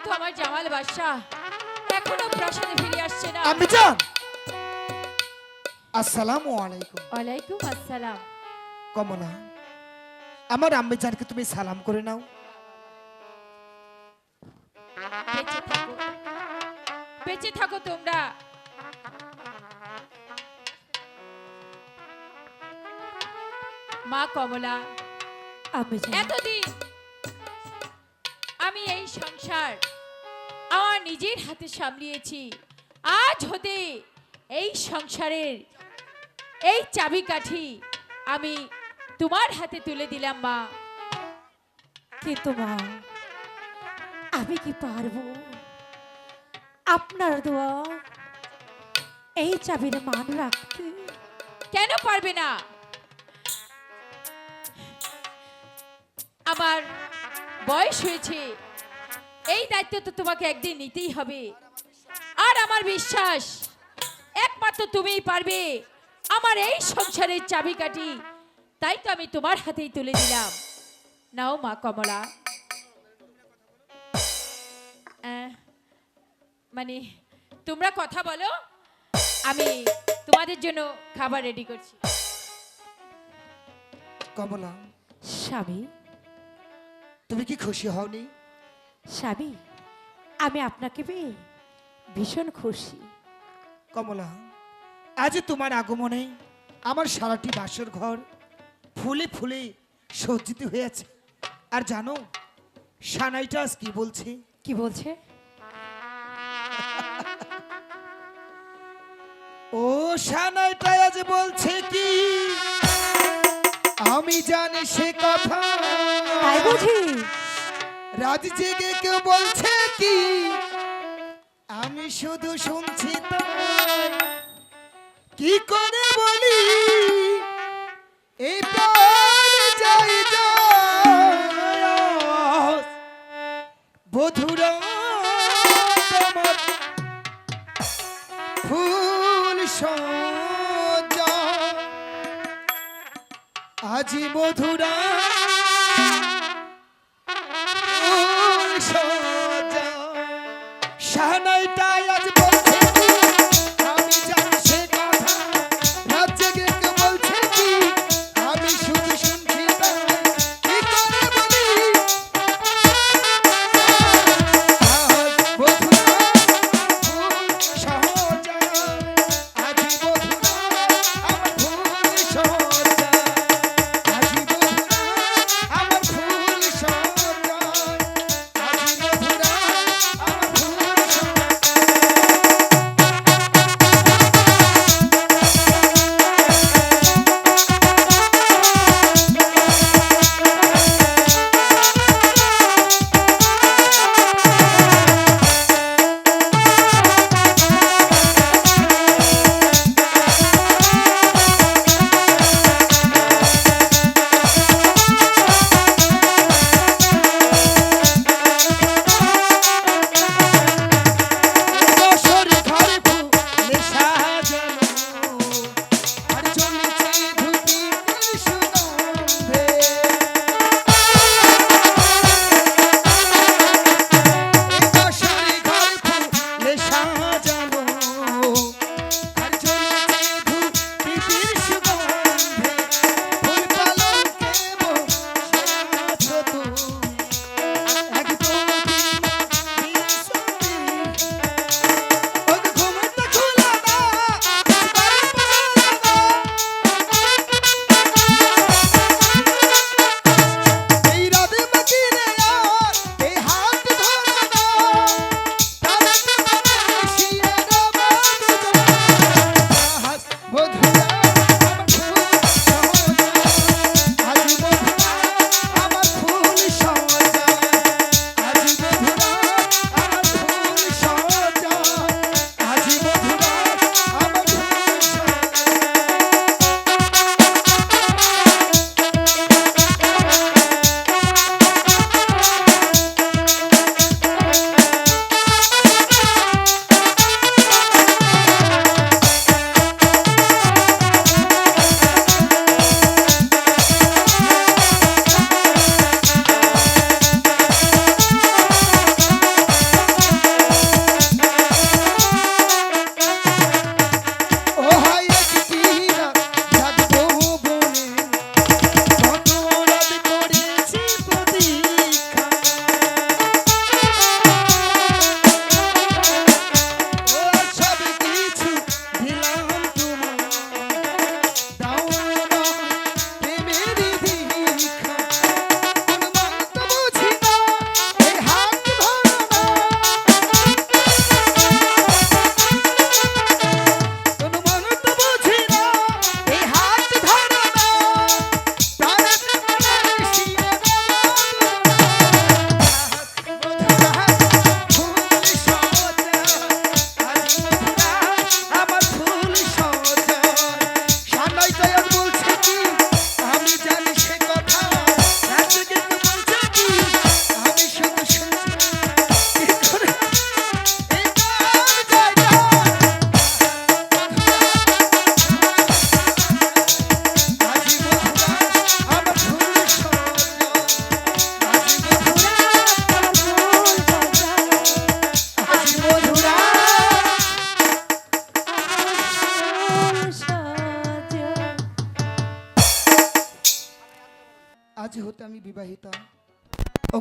তো আমার জামাল বাদশা এখনো প্রাসাদে ফিরে আসছে না। আম্মি জান, আসসালামু আলাইকুম। ওয়ালাইকুম আসসালাম। কমলা, আমার আম্মি জানকে তুমি সালাম করে নাও। বেঁচে থাকো, বেঁচে থাকো তোমরা। মা কমলা, আম্মি জান, এতদিন আমি এই সংসার আমার নিজের হাতে সামলিয়েছি। আজ হতে এই সংসারের এই চাবিকাঠি আমি তোমার হাতে তুলে দিলাম মা। কিন্তু মা, আমি কি পারবো আপনার দোয়া এই চাবির মান রাখতে? কেন পারবে না? আমার বয়স হয়েছে, এই দায়িত্ব তো তোমাকে একদিন নিতেই হবে। আর আমার বিশ্বাস একমাত্র তুমিই পারবে আমার এই সংসারের চাবিকাঠি। তাই তো আমি তোমার হাতেই তুলে দিলাম। নাও মা কমলা। মানে তোমরা কথা বলো, আমি তোমাদের জন্য খাবার রেডি করছি। কমলা, স্বামী, তুমি কি খুশি হওনি? স্বামী, আমি আপনাকে পেয়ে ভীষণ খুশি। কমলা, আজ তোমার আগমনে আমার সারাটি বাসর ঘর ফুলে ফুলে সজ্জিত হয়েছে। আর জানো সানাইটা আজ কি বলছে? কি বলছে? ও সানাইটা আজ বলছে কি, আমি জানি সে কথা। তাই বুঝি? রাত জেগে কেউ বলছে কি, আমি শুধু শুনছি তাই। কি করে বলি এই প্রাণ যাই যায়, বধুরা তোমার ফুল সজ্জা আজি মধুরা ফুল সজ্জা। শাহনাইটা আজ বলছে কি, আমি জানি সে কথা। রাত জেগে কেউ বলছে কি, আমি শুধু শুনছি তাই। কি করে বলি আজ মধুরা ফুল সজ্জা, আজি মধুরা আমার ফুল সজ্জা, আজি মধুরা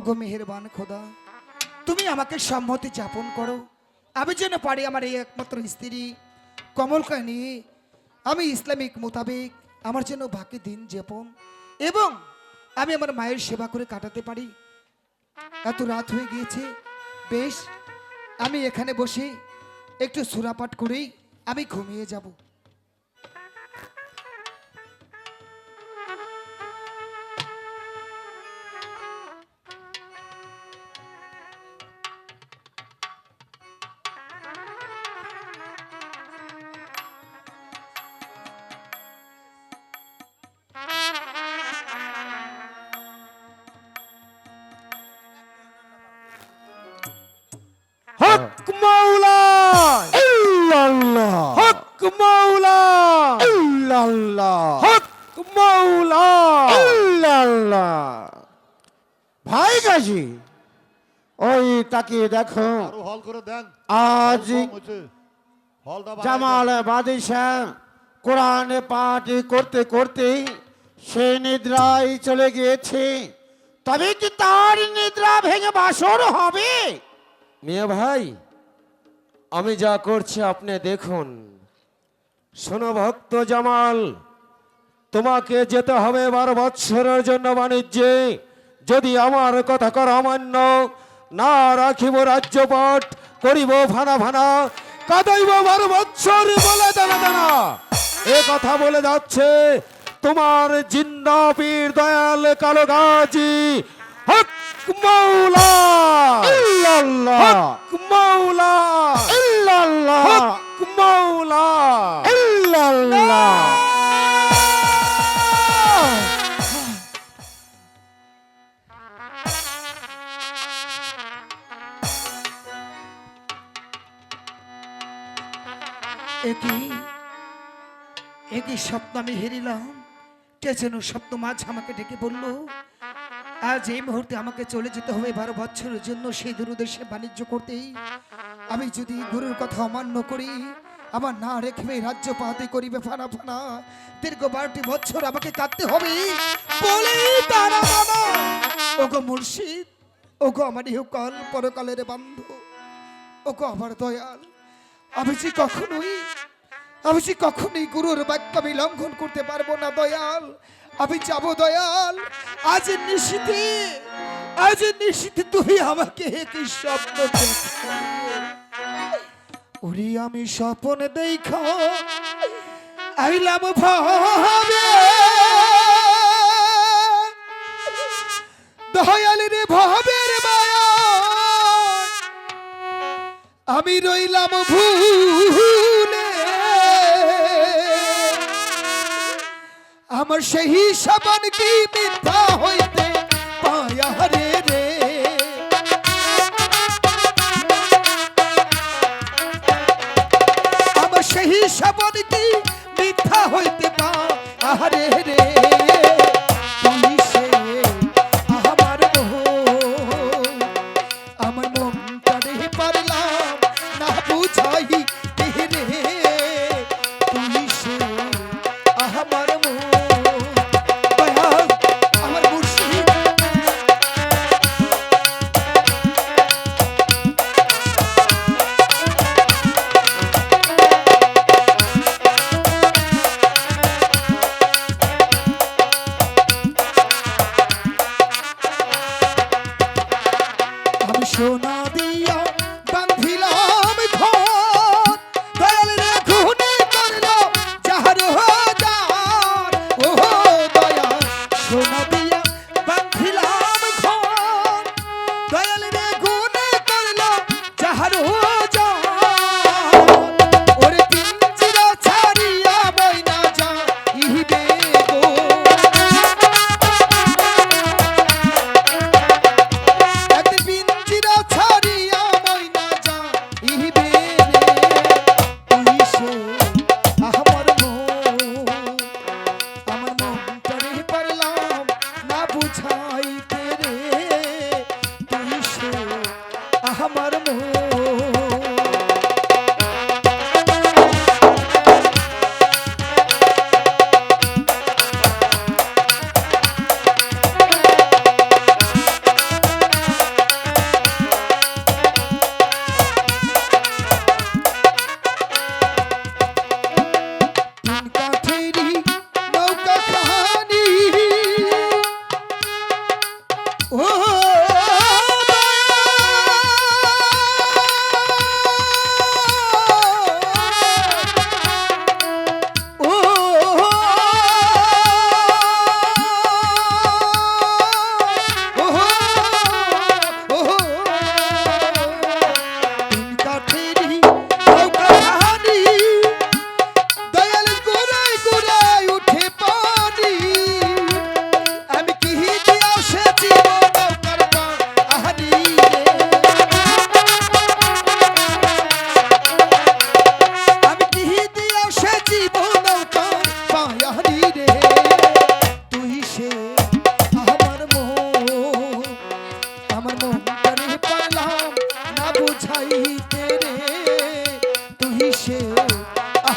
ওগো মেহেরবান খোদা, তুমি আমাকে সম্মতি যাপন করো, আমি যেন পারি আমার এই একমাত্র স্ত্রী কমলকে নিয়ে আমি ইসলামিক মোতাবেক আমার যেন বাকি দিন যাপন এবং আমি আমার মায়ের সেবা করে কাটাতে পারি। এত রাত হয়ে গিয়েছে, বেশ আমি এখানে বসে একটু সুরাপাঠ করেই আমি ঘুমিয়ে যাব। হক মাওলা ইল্লাল্লাহ হক মাওলা ইল্লাল্লাহ হক মাওলা ইল্লাল্লাহ। ভাই গাজী, ওই তাকিয়ে দেখো, আরো হল করে দেন। আজ কম হয়েছে। হলটা বাড়াই জামাল দেন। বাদিশা কোরআন পাঠ করতে করতে সে নিদ্রায় চলে গিয়েছে। তবে কি তার নিদ্রা ভেঙে বাসর হবে? মিয়া ভাই, আমি যা করছি আপনি দেখুন। শোনো ভক্ত জামাল, তোমাকে যেতে হবে 12 বৎসরের জন্য বাণিজ্যে। যদি আমার কথা কর অমান্য না রাখিব রাজ্যপাট, করিব ভানা ভানা, কাঁদাইব 12 বৎসর বলে দানা দানা। এ কথা বলে যাচ্ছে তোমার জিন্না পীর দয়াল কালো গাজী হক মাওলা ইল্লাল্লাহ হক মাওলা ইল্লাল্লাহ হক মাওলা। ইল্লাল্লাহ। একই একই স্বপ্ন আমি হেরিলাম। কে যেন স্বপ্ন মাঝ আমাকে ডেকে বলল, আজ এই মুহূর্তে আমাকে চলে যেতে হবে 12 বছরের জন্য সেই দূরদেশে বাণিজ্য করতেই। আমি যদি গুরুর কথা অমান্য করি, আমার না রেখবে রাজ্য পাহাতে করিবে ফানা ফানা। দীর্ঘ 12টি বছর আমাকে কাটতে হবে বলে তারা মানা। ওগো মুর্শিদ, ওগো আমার ইহকাল পরকালের বান্ধব, ওগো আমার দয়াল, আমি যে কখনোই গুরুর বাক্য আমি লঙ্ঘন করতে পারবো না দয়াল। আমি যাব দয়াল। আজ নিশীথে তুমি আমাকে কি স্বপ্ন দেখালে? ওরে আমি স্বপ্ন দেখা আইলাম ভাবে, দয়াল রে ভাবের মায়া আমি রইলাম ভুলে। আমার সেই সাবান কি মিথ্যা হইতে পায়া রে রে। আমার সেই সাবান কি মিথ্যা হইতে পায়া রে রে। তুই সে আমার মোহ, আমার মনটা রে পারলাম না বুঝাই রে। তুই সে আমার মোহ, দয়াল আমার মুর্শিদ। আমি সোনা দিয়া বাঁধিলাম ঘর, দয়াল রে খুনে করলো যাহার হাজার। ও দয়াল সোনা দিয়া বাঁধিলাম ঘর, দয়াল রে খুনে করলো যাহার হাজার। ওরে পিঞ্জিরা ছাড়িয়া বইনা যাইবে গো, একদিন পিঞ্জিরা ছাড়িয়া মই বুঝাইতে রে তুই সে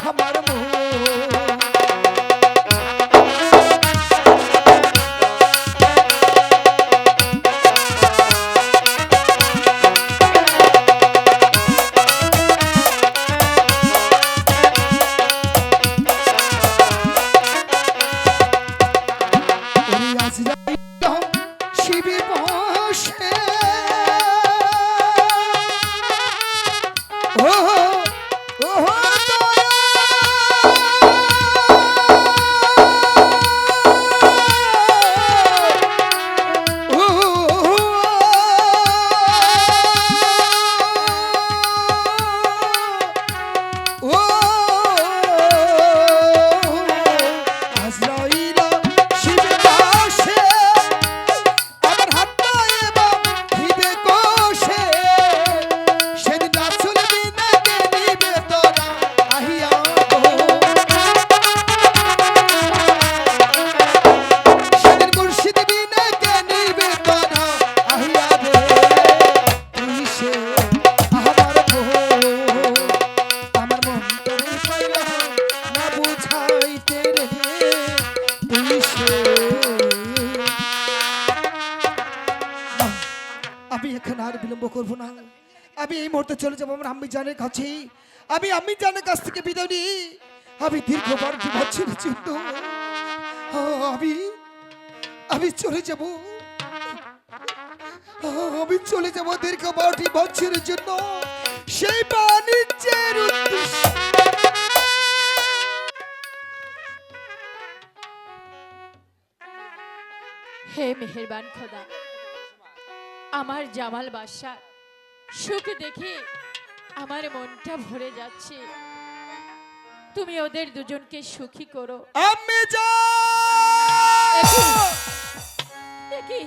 আমার মন। ওরে আজরাইল শিবে বসে ও ও আজরাইল শিবে বসে আমার হাত পায়ে বাঁধিবে কোষে সেদিন রাসূল বিনা কে নিবে তোরা আহিয়া গো সেদিন মুর্শিদ বিনা কে নিবে তোরা আহিয়া রে তুই সে আমার মন আমার মন তোরে পাইলা না বুঝাইতে রে তুই সে আমি এখন আর বিলম্ব করবো না, আমি এই মুহূর্তে চলে যাবো আমার আম্মি জানের কাছে। আমি আম্মি জানের কাছ থেকে বিদায় নিই। আমি দীর্ঘবার বিভৎসের জন্য আমি আমি চলে যাব আমি চলে যাব দীর্ঘবার বিভৎসের জন্য সেই বাণিজ্যের উদ্দেশ্যে। হে মেহেরবান খোদা, আমার জামাল বাদশার সুখ দেখে আমার মনটা ভরে যাচ্ছে। তুমি ওদের দুজনকে সুখী করো। আম্মি জান দেখি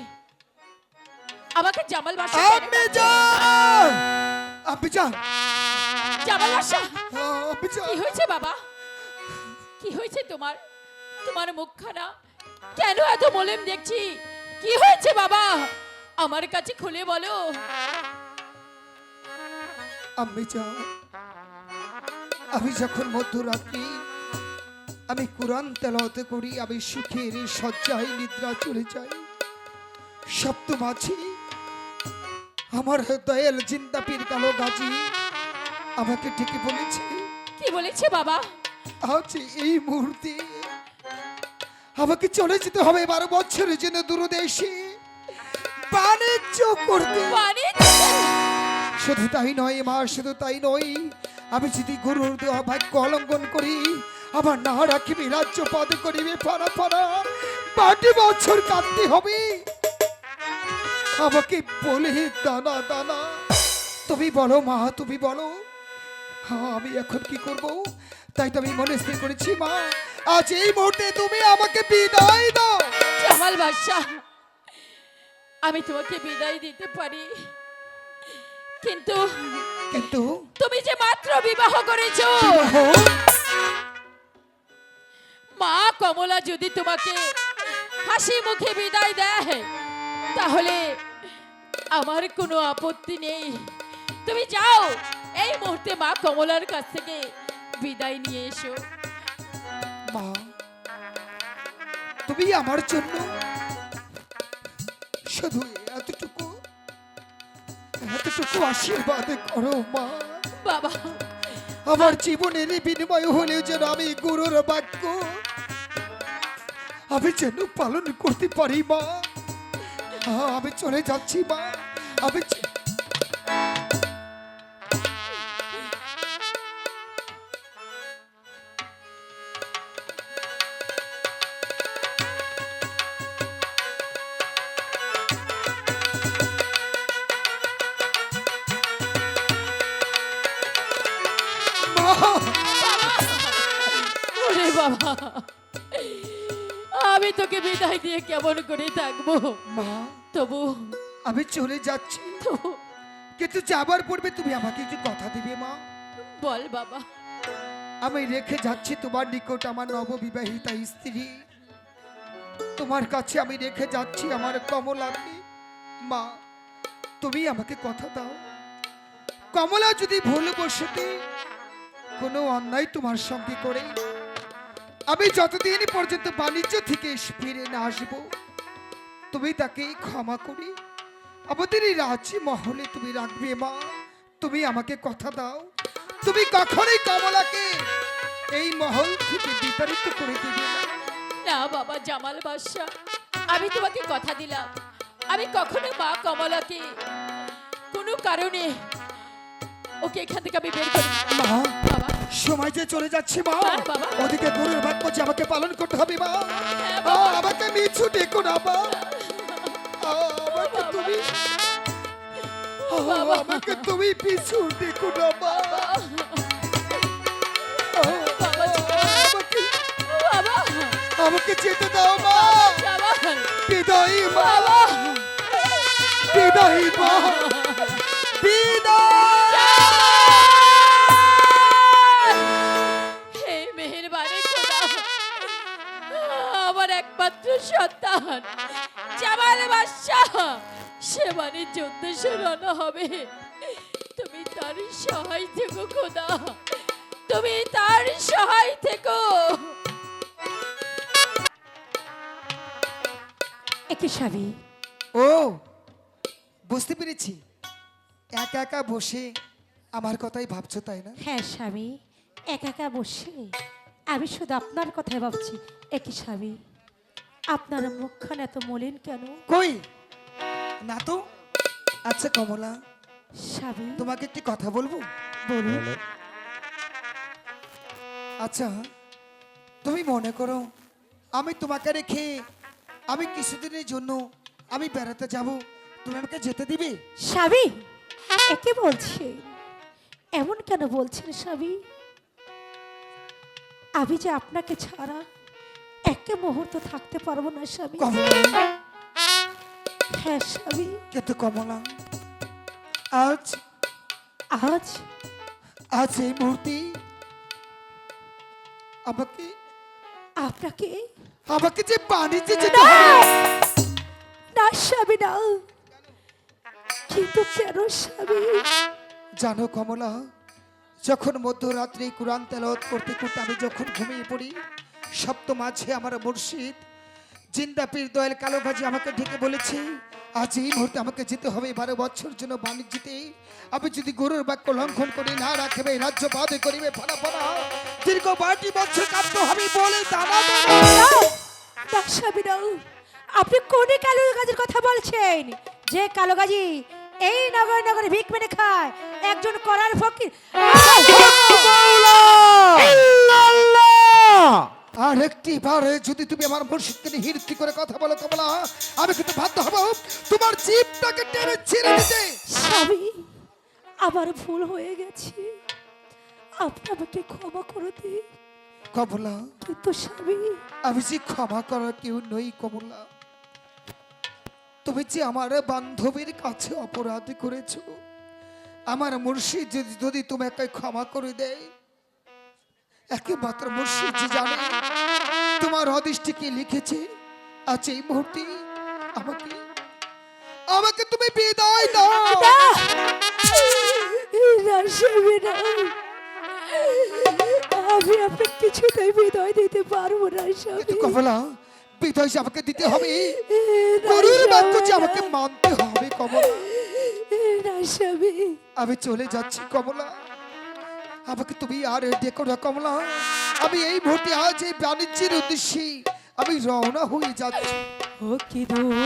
আমাকে জামাল বাদশা আম্মি জান আম্মি জান জামাল বাদশা, আম্মি জান কি হয়েছে বাবা? কি হয়েছে তোমার? তোমার মুখখানা কেন এত মলিন দেখছি? কি হয়েছে বাবা? আমার কাছে খুলে বলো। আম্মি জান আমি যখন মধ্যরাত্রি আমি কোরআন তেলাওয়াত করি, আমি সুখের শয্যায় নিদ্রা চলে যাই, সপ্তম আছি আমার দয়াল জিন্দা পীর কালো গাজী আমাকে ডেকে বলেছে, কি বলেছে বাবা? আজ এই মুহূর্তে আমাকে চলে যেতে হবে 12 বছরের জন্য দূরদেশে বাণিজ্য করতে। বাণিজ্য? শুধু তাই নয় মা, শুধু তাই নয়, আমি যদি গুরুর দেওয়া ভাগ্য অলঙ্ঘন করি, আমার না রাখিবি রাজ্য পদ করিবে পারা পারা 12 বছর কাটতে হবে। আমাকে বলে দানা দানা, তুমি বলো মা, তুমি বলো হ্যাঁ আমি এখন কি করব? তাই তো আমি মনে স্থির করেছি মা, আজ এই মুহূর্তে তুমি আমাকে বিদায় দাও। জামাল বাদশা, আমি তোমাকে বিদায় দিতে পারি, কিন্তু কিন্তু তুমি যে মাত্র বিবাহ করেছো, মা কমলা যদি তোমাকে হাসি মুখে বিদায় দেয় তাহলে আমার কোনো আপত্তি নেই। তুমি যাও, এই মুহূর্তে মা কমলার কাছ থেকে বিদায় নিয়ে এসো। মা তুমি আমার জন্য শুধু এতটুকু আশীর্বাদ করো মা। বাবা, আমার জীবনের বিনিময় হলেও যেন আমি গুরুর বাক্য আমি যেন পালন করতে পারি মা। আমি চলে যাচ্ছি মা, আমি ওরে বাবা, আমি তোকে বিদায় দিয়ে কেমন করে থাকবো? মা তবু আমি চলে যাচ্ছি, তবু কিন্তু যাবার পূর্বে তুমি আমাকে কিছু কথা দিবে মা। বল বাবা। আমি রেখে যাচ্ছি তোমার নিকট আমার নববিবাহিতা স্ত্রী, তোমার কাছে আমি রেখে যাচ্ছি আমার কমলাকে। মা তুমি আমাকে কথা দাও, কমলা যদি ভুল বসতে কোনো অন্যায় তোমার সঙ্গে করে আমি যতদিন পর্যন্ত বাণিজ্য থেকে ফিরে না আসবো, তুমি তাকে ক্ষমা করি আমাদের এই রাজ্য মহলে তুমি রাখবে মা। তুমি আমাকে কথা দাও, তুমি কখনোই কমলাকে এই মহল থেকে বিতাড়িত করে দেবে না। না বাবা জামাল বাদশা, আমি তোমাকে কথা দিলাম আমি কখনো মা কমলাকে কোনো কারণে ওকে এখান থেকে আমি বের করি না। মা, বাবা সময় যে চলে যাচ্ছে মা, হ্যাঁ, বাবা। ওদিকে গরুর বাক্য যে আমাকে পালন করতে হবে মা। হ্যাঁ, বাবা। আমাকে মিছু ডেকো না মা। আমাকে তুমি আমাকে তুমি পিছু ডেকো না মা। বাবা আমাকে বাবা আমাকে যেতে দাও মা। জামাল বিদায়ী মা, বাবা বিদায়ী মা, বিদায়। হে মেহেরবানি খোদা, আমার একমাত্র সন্তান জামাল বাদশাহ সে বাণিজ্য উদ্দেশ্যে রওনা হবে। তুমি তার সহায় থেকো খোদা, তুমি তার সহায় থেকো। একে স্বামী, ও বুঝতে পেরেছি, একা একা বসে আমার কথাই ভাবছো তাই না? হ্যাঁ স্বামী, একা একা বসে আমি শুধু আপনার কথাই ভাবছি। একে স্বামী, আপনার মুখখান এত মলিন কেন? কই না তো। আচ্ছা কমলা, স্বামী তোমাকে একটি কথা বলবো? বলুন। আচ্ছা তুমি মনে করো আমি তোমাকে রেখে আমি কিছুদিনের জন্য আমি বেড়াতে যাব, তুমি আমাকে যেতে দিবে? স্বামী একে বলছে, এমন কেন বলছেন স্বামী? আমি যে আপনাকে ছাড়া এক মুহূর্ত থাকতে পারবো না স্বামী। কমলা, হ্যাঁ স্বামী, কিন্তু কমলা আজ আজ আজ এই মুহূর্তে আমাকে আপনাকে আমাকে যে বাণিজ্যে যেতে না, হবে। না স্বামী না। কিন্তু কেন স্বামী? জানো কমলা, যখন মধ্যরাত্রে কোরআন তেলাওয়াত করতে করতে আমি যখন ঘুমিয়ে পড়ি, সপ্ত মাঝে আমার মুর্শিদ জিন্দা পীর দয়াল কালো গাজী আমাকে ডেকে বলেছে আজ এই মুহূর্তে আমাকে যেতে হবে 12 বছর জন্য বাণিজ্যতে। আমি যদি গরুর বাক্য লঙ্ঘন করি না রাখবে রাজ্য বাদ করিবে ফানা ফানা, দীর্ঘ 12 বছর কাটতে হবে বলে দানা দানা। না, না স্বামী না। আপনি কোন কালো গাজীর কথা বলছেন? যে কালো গাজী এই নগর নগরে ভিক মেনে খায়, একজন করার ফকির। আর একটি বারে যদি তুমি আমার মুর্শিদকে নিয়ে হিরতি করে কথা বলো কমলা, আমি কিন্তু বাধ্য হব তোমার জিভটাকে টেনে ছিঁড়ে দিতে। স্বামী আমার ভুল হয়ে গেছে, আপনি আমাকে ক্ষমা করে দিন। কমলা, কিন্তু স্বামী আমি যে ক্ষমা করার কেউ নই কমলা। তুমি যে আমার বান্ধবীর কাছে অপরাধ করেছো, আমার মুর্শিদ যদি তোমাকে ক্ষমা করে দেয়, একমাত্র মুর্শিদ যে জানে তোমার অদৃষ্টি কি লিখেছে। আজ এই মুহূর্তে আমাকে আমাকে তুমি বিদায় দাও। না, না স্বামী না। আমি আপনাকে কিছুতেই বিদায় দিতে পারবো না স্বামী। কিন্তু কমলা, বিদায় যে আমাকে দিতে হবে, না গরুর বাক্য যে স্বামী, আমাকে মানতে হবে কমলা। না স্বামী। আমি চলে যাচ্ছি কমলা, আমাকে তুমি আর ডেকো না কমলা। আমি এই মুহূর্তে আজ এই বাণিজ্যের উদ্দেশ্যে আমি রওনা হয়ে যাচ্ছি। ও কি দূরে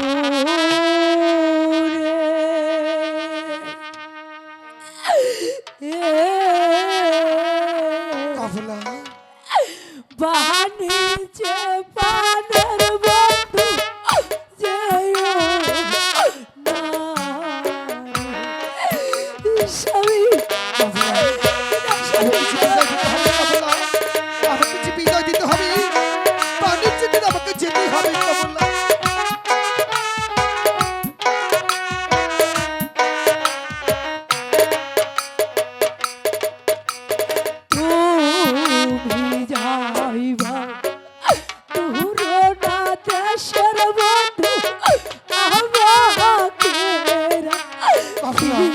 কমলা, বাণিজ্য পানের বন্ধু যেও না। স্বামী আমাকে যে বিদায় দিতে হবে, বাণিজ্যের দিন আমাকে যেতে হবে কমলা। তুমি যাইবা পুরোটা দেশের বন্ধু আমাকে রাখিয়া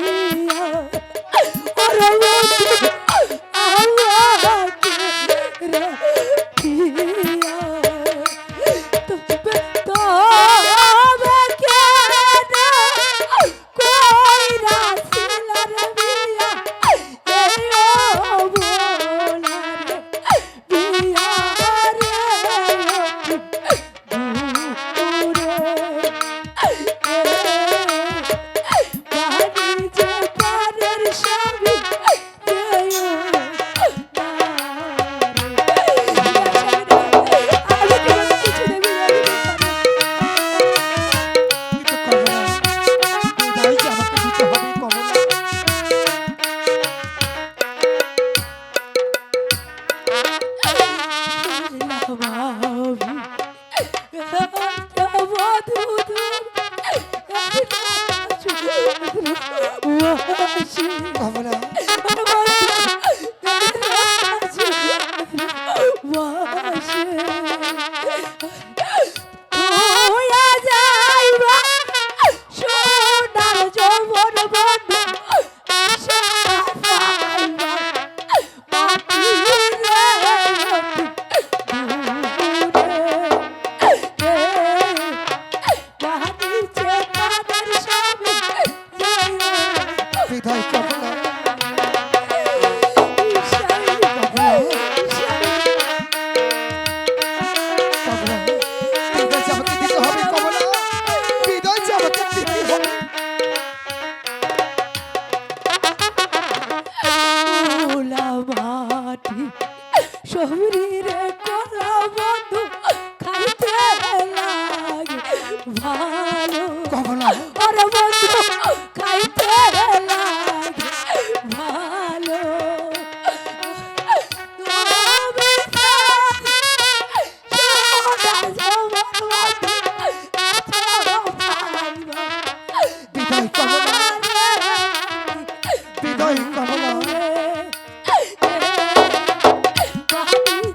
কমলা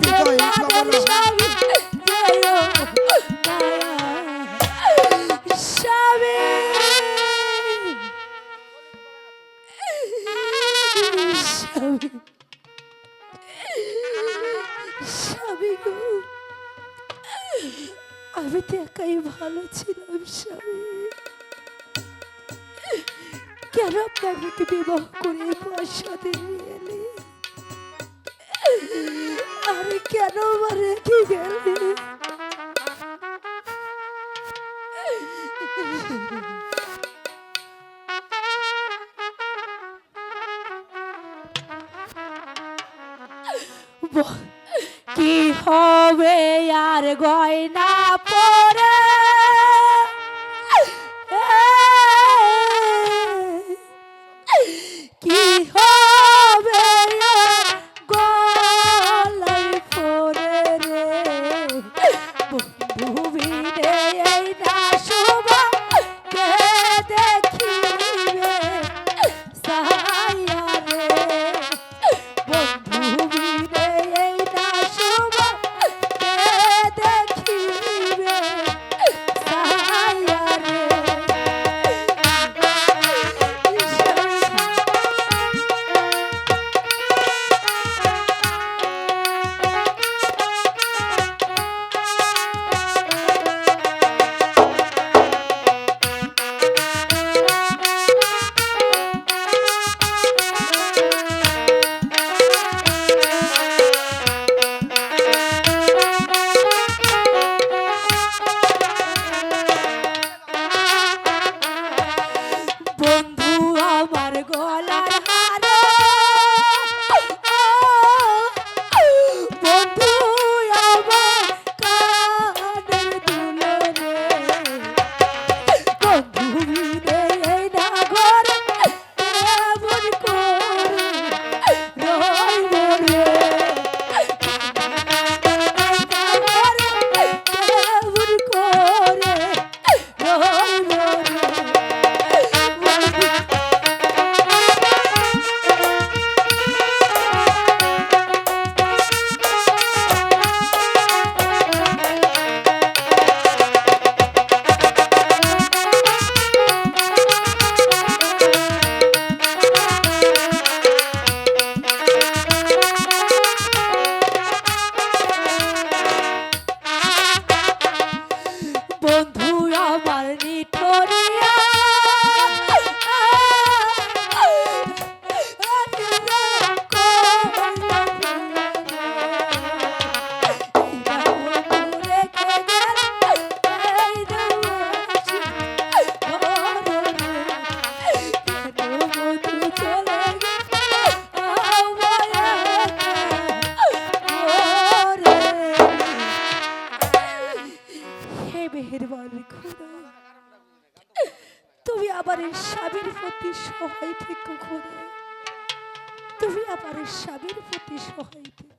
যেও হৃদয় না কমলা। স্বামী, যেও না। স্বামী, স্বামী, স্বামী গো, আমি তো একাই ভালো ছিলাম স্বামী, কেন আপনাকে বিবাহ করে পয়সাতে নিয়ে এলে? আরে কেন আমার রেখে গেলে? কি হবে আর গয়না পরে কি হবে আর গলায় পরে রে বন্ধু বিনে এই না শোভা কে দেখিবে সায়া রে বন্ধু বিনে এই না শোভা কে দেখিবে সায়া রে বন্ধু আমার গলার হারে বন্ধু আমার কানের দুলে রে বন্ধু বিনে এই না ঘরে কেমন করে রইব রে কেমন করে রইব রে বন্ধু আমার নিঠরিয়া হে মেহেরবান খোদা, তুমি আমার এই স্বামীর প্রতি সহায় থেকো খোদা, তুমি আমার এই স্বামীর প্রতি সহায় থেকো।